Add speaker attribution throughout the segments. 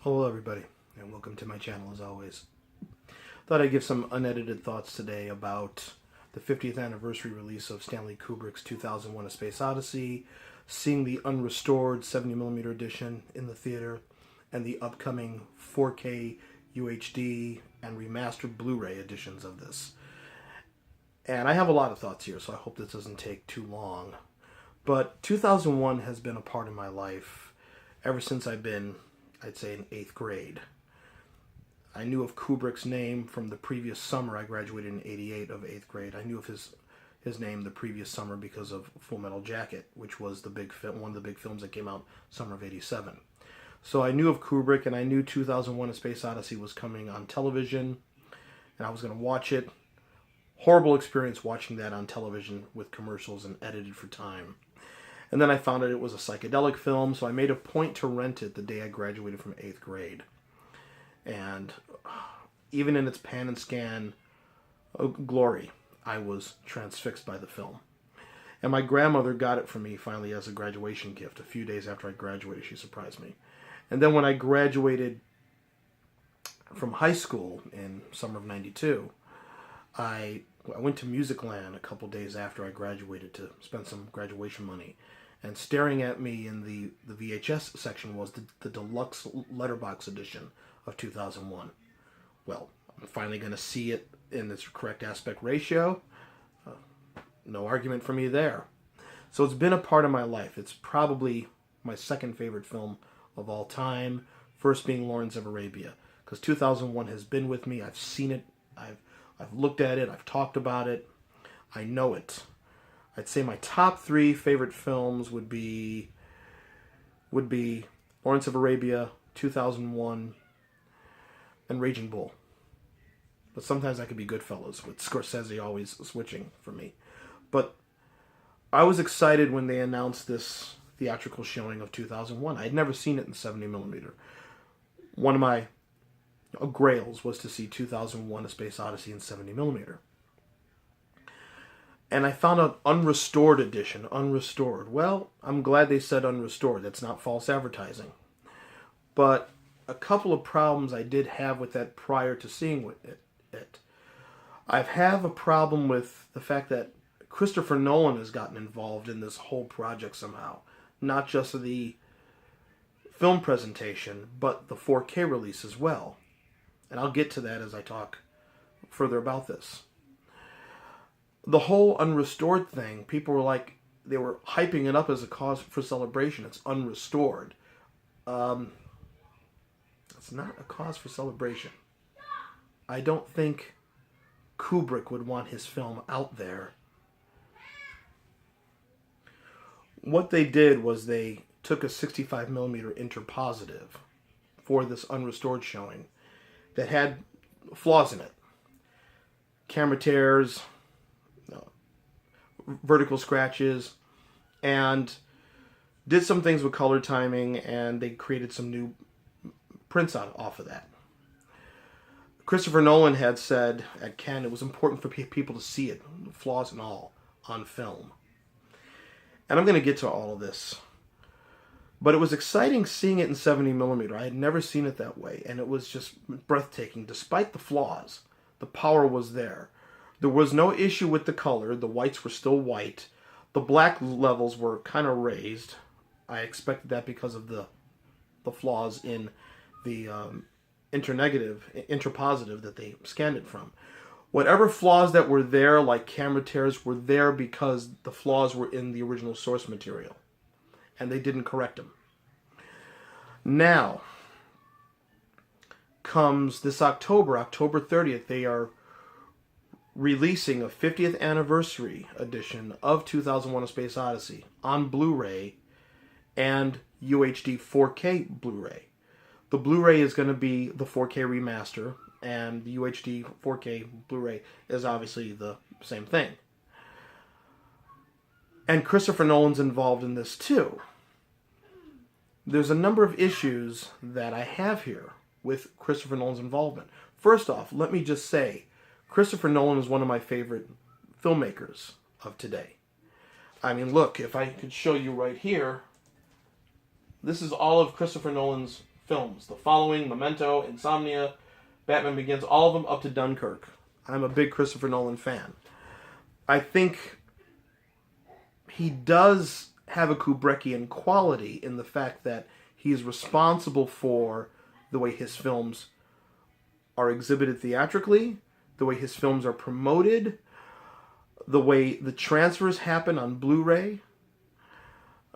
Speaker 1: Hello everybody, and welcome to my channel as always. Thought I'd give some unedited thoughts today about the 50th anniversary release of Stanley Kubrick's 2001 A Space Odyssey, seeing the unrestored 70mm edition in the theater, and the upcoming 4K UHD and remastered Blu Ray editions of this. And I have a lot of thoughts here, so I hope this doesn't take too long. But 2001 has been a part of my life ever since I've been, I'd say, in 8th grade. I knew of Kubrick's name from the previous summer. I graduated in '88 of 8th grade. I knew of his name the previous summer because of Full Metal Jacket, which was the big film, one of the big films that came out summer of '87. So I knew of Kubrick, and I knew 2001 A Space Odyssey was coming on television, and I was going to watch it. Horrible experience watching that on television with commercials and edited for time. And then I found out it was a psychedelic film, so I made a point to rent it the day I graduated from 8th grade. And even in its pan and scan glory, I was transfixed by the film. And my grandmother got it for me finally as a graduation gift. A few days after I graduated, she surprised me. And then when I graduated from high school in summer of '92, I went to Musicland a couple days after I graduated to spend some graduation money. And staring at me in the VHS section was the deluxe letterbox edition of 2001. Well, I'm finally going to see it in its correct aspect ratio. No argument for me there. So it's been a part of my life. It's probably my second favorite film of all time, first being Lawrence of Arabia, because 2001 has been with me. I've seen it. I've looked at it. I've talked about it. I know it. I'd say my top three favorite films would be Lawrence of Arabia, 2001, and Raging Bull. But sometimes I could be Goodfellas, with Scorsese always switching for me. But I was excited when they announced this theatrical showing of 2001. I had never seen it in 70mm. One of my grails was to see 2001 A Space Odyssey in 70mm. And I found an unrestored edition. Unrestored. Well, I'm glad they said unrestored. That's not false advertising. But a couple of problems I did have with that prior to seeing it. I have a problem with the fact that Christopher Nolan has gotten involved in this whole project somehow. Not just the film presentation, but the 4K release as well. And I'll get to that as I talk further about this. The whole unrestored thing, people were like, they were hyping it up as a cause for celebration. It's unrestored. It's not a cause for celebration. I don't think Kubrick would want his film out there. What they did was they took a 65mm interpositive for this unrestored showing that had flaws in it. Camera tears, vertical scratches, and did some things with color timing, and they created some new prints off of that. Christopher Nolan had said at Cannes it was important for people to see it, flaws and all, on film. And I'm going to get to all of this. But it was exciting seeing it in 70mm. I had never seen it that way, and it was just breathtaking. Despite the flaws, the power was there. There was no issue with the color. The whites were still white. The black levels were kind of raised. I expected that because of the flaws in the interpositive that they scanned it from. Whatever flaws that were there, like camera tears, were there because the flaws were in the original source material. And they didn't correct them. Now comes this October 30th, they are releasing a 50th anniversary edition of 2001 A Space Odyssey on Blu Ray and UHD 4K Blu Ray. The Blu Ray is going to be the 4K remaster, and the UHD 4K Blu Ray is obviously the same thing. And Christopher Nolan's involved in this too. There's a number of issues that I have here with Christopher Nolan's involvement. First off, let me just say, Christopher Nolan is one of my favorite filmmakers of today. I mean, look, if I could show you right here, this is all of Christopher Nolan's films. The Following, Memento, Insomnia, Batman Begins, all of them up to Dunkirk. I'm a big Christopher Nolan fan. I think he does have a Kubrickian quality in the fact that he is responsible for the way his films are exhibited theatrically, the way his films are promoted, the way the transfers happen on Blu Ray,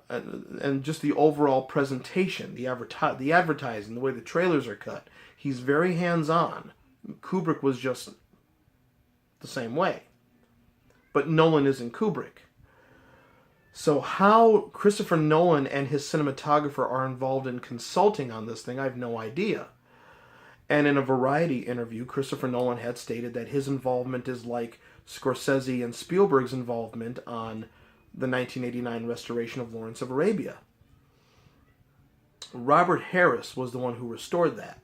Speaker 1: and just the overall presentation, the advertising, the way the trailers are cut. He's very hands-on. Kubrick was just the same way. But Nolan isn't Kubrick. So how Christopher Nolan and his cinematographer are involved in consulting on this thing, I have no idea. And in a Variety interview, Christopher Nolan had stated that his involvement is like Scorsese and Spielberg's involvement on the 1989 restoration of Lawrence of Arabia. Robert Harris was the one who restored that.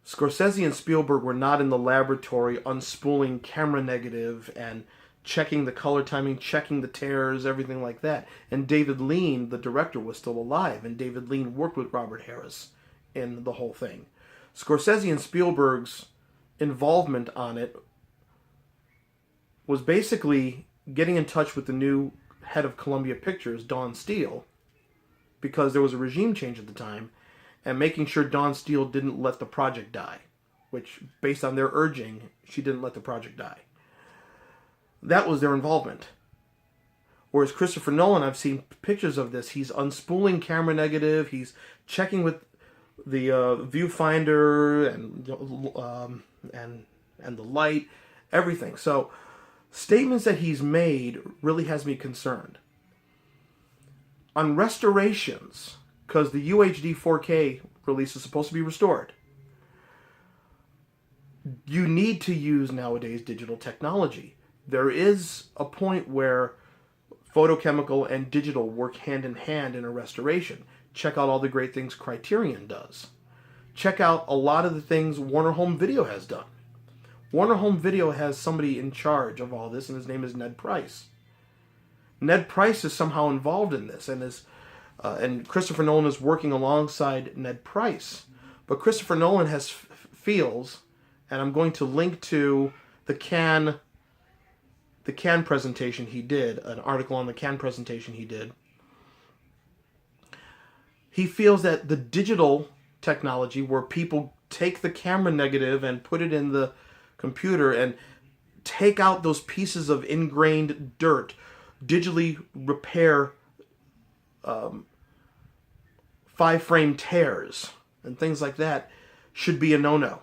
Speaker 1: Scorsese and Spielberg were not in the laboratory unspooling camera negative and checking the color timing, checking the tears, everything like that. And David Lean, the director, was still alive, and David Lean worked with Robert Harris in the whole thing. Scorsese and Spielberg's involvement on it was basically getting in touch with the new head of Columbia Pictures, Dawn Steele, because there was a regime change at the time, and making sure Dawn Steele didn't let the project die, which, based on their urging, she didn't let the project die. That was their involvement. Whereas Christopher Nolan, I've seen pictures of this, he's unspooling camera negative, he's checking with the viewfinder and the light, everything. So statements that he's made really has me concerned. On restorations, because the UHD 4K release is supposed to be restored, you need to use nowadays digital technology. There is a point where photochemical and digital work hand in hand in a restoration. Check out all the great things Criterion does. Check out a lot of the things Warner Home Video has done. Warner Home Video has somebody in charge of all this, and his name is Ned Price. Ned Price is somehow involved in this, and Christopher Nolan is working alongside Ned Price. But Christopher Nolan feels, and I'm going to link to the Cannes presentation he did, an article on the Cannes presentation he did. He feels that the digital technology, where people take the camera negative and put it in the computer and take out those pieces of ingrained dirt, digitally repair 5-frame tears and things like that, should be a no-no.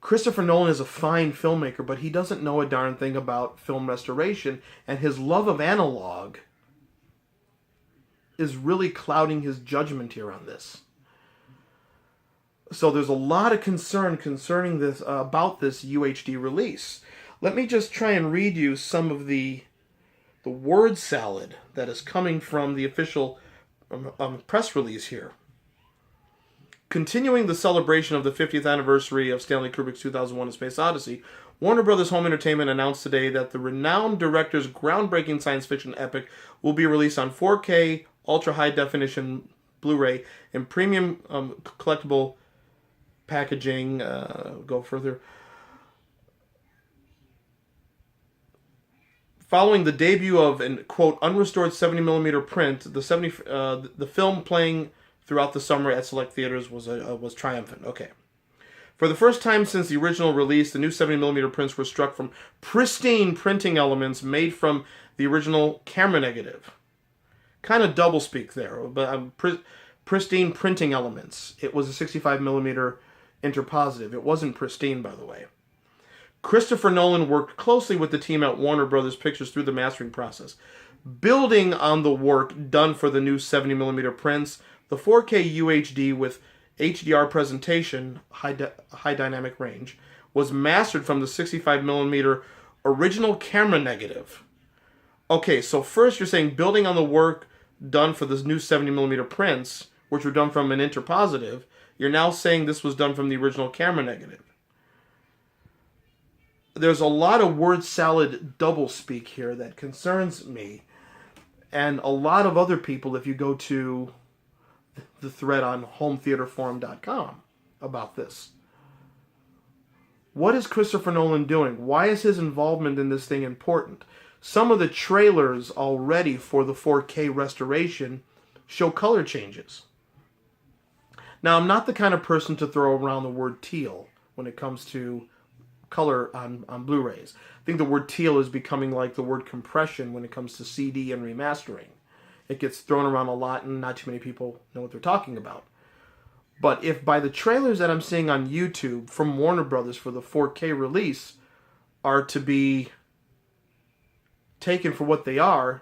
Speaker 1: Christopher Nolan is a fine filmmaker, but he doesn't know a darn thing about film restoration, and his love of analog is really clouding his judgment here on this. So there's a lot of concern concerning this about this UHD release. Let me just try and read you some of the word salad that is coming from the official press release here. Continuing the celebration of the 50th anniversary of Stanley Kubrick's 2001: A Space Odyssey, Warner Bros. Home Entertainment announced today that the renowned director's groundbreaking science fiction epic will be released on 4K Ultra High Definition Blu Ray and premium collectible packaging. Go further. Following the debut of an, quote, unrestored 70mm print, the film playing throughout the summer at select theaters was triumphant. Okay. For the first time since the original release, the new 70mm prints were struck from pristine printing elements made from the original camera negative. Kind of doublespeak there, but pristine printing elements. It was a 65mm interpositive. It wasn't pristine, by the way. Christopher Nolan worked closely with the team at Warner Bros. Pictures through the mastering process. Building on the work done for the new 70mm prints, the 4K UHD with HDR presentation, high dynamic range, was mastered from the 65mm original camera negative. Okay, so first you're saying building on the work done for the new 70mm prints, which were done from an interpositive, you're now saying this was done from the original camera negative. There's a lot of word salad doublespeak here that concerns me, and a lot of other people. If you go to the thread on hometheaterforum.com about this. What is Christopher Nolan doing? Why is his involvement in this thing important? Some of the trailers already for the 4K restoration show color changes. Now, I'm not the kind of person to throw around the word teal when it comes to color on Blu-rays. I think the word teal is becoming like the word compression when it comes to CD and remastering. It gets thrown around a lot and not too many people know what they're talking about. But if by the trailers that I'm seeing on YouTube from Warner Brothers for the 4K release are to be taken for what they are,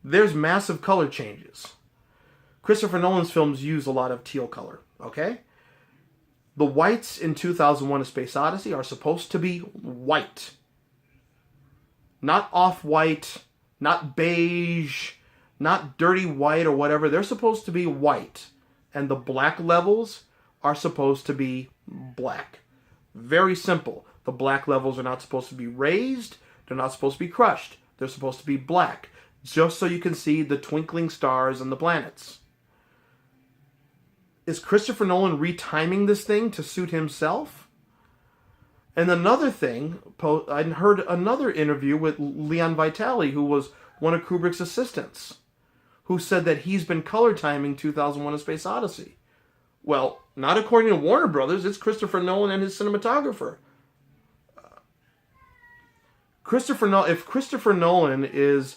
Speaker 1: there's massive color changes. Christopher Nolan's films use a lot of teal color, okay? The whites in 2001: A Space Odyssey are supposed to be white. Not off-white, not beige, not dirty white or whatever. They're supposed to be white. And the black levels are supposed to be black. Very simple. The black levels are not supposed to be raised. They're not supposed to be crushed. They're supposed to be black. Just so you can see the twinkling stars and the planets. Is Christopher Nolan retiming this thing to suit himself? And another thing, I heard another interview with Leon Vitali, who was one of Kubrick's assistants, who said that he's been color timing 2001: A Space Odyssey. Well, not according to Warner Brothers. It's Christopher Nolan and his cinematographer. If Christopher Nolan is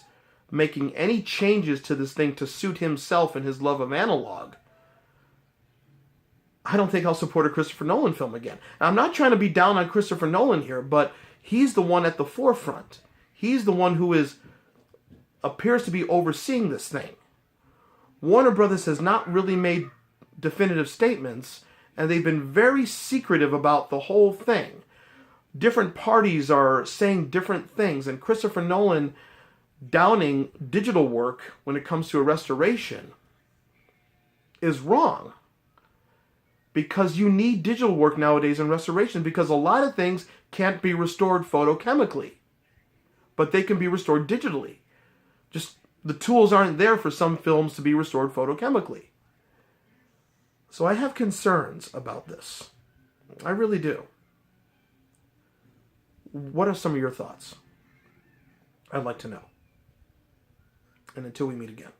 Speaker 1: making any changes to this thing to suit himself and his love of analog, I don't think I'll support a Christopher Nolan film again. Now, I'm not trying to be down on Christopher Nolan here, but he's the one at the forefront. He's the one who appears to be overseeing this thing. Warner Brothers has not really made definitive statements, and they've been very secretive about the whole thing. Different parties are saying different things, and Christopher Nolan downing digital work when it comes to a restoration is wrong. Because you need digital work nowadays in restoration, because a lot of things can't be restored photochemically, but they can be restored digitally. Just the tools aren't there for some films to be restored photochemically. So I have concerns about this. I really do. What are some of your thoughts? I'd like to know. And until we meet again.